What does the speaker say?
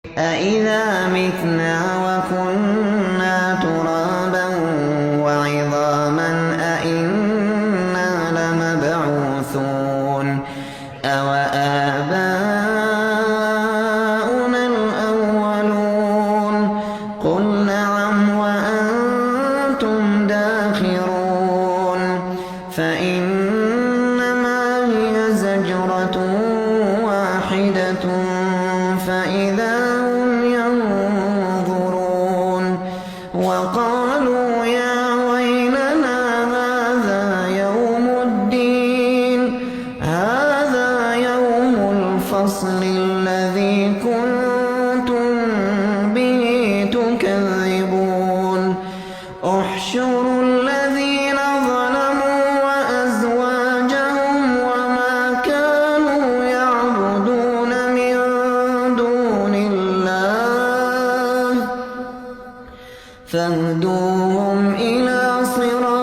أَإِذَا مِتْنَا وَكُنَّا تُرَابًا وَعِظَامًا أَإِنَّا لَمَبْعُوثُونَ أَوَآبَاؤُنَا الْأَوَّلُونَ قُلْ نَعَمْ وَأَنتُمْ دَاخِرُونَ فَإِنَّمَا هِيَ زَجْرَةٌ وَاحِدَةٌ فَإِذَا هُمْ ينظرون وَقَالُوا يَا وَيْلَنَا هَٰذَا يَوْمُ الدِّينِ هَٰذَا يَوْمُ الْفَصْلِ الَّذِي كُنتُم بِهِ تُكَذِّبُونَ احْشُرُوا الَّذِينَ ظَلَمُوا وَأَزْوَاجَهُمْ وَمَا كَانُوا يَعْبُدُونَ مِن دُونِ اللَّهِ فَاهْدُوهُمْ إِلَىٰ صِرَاطِ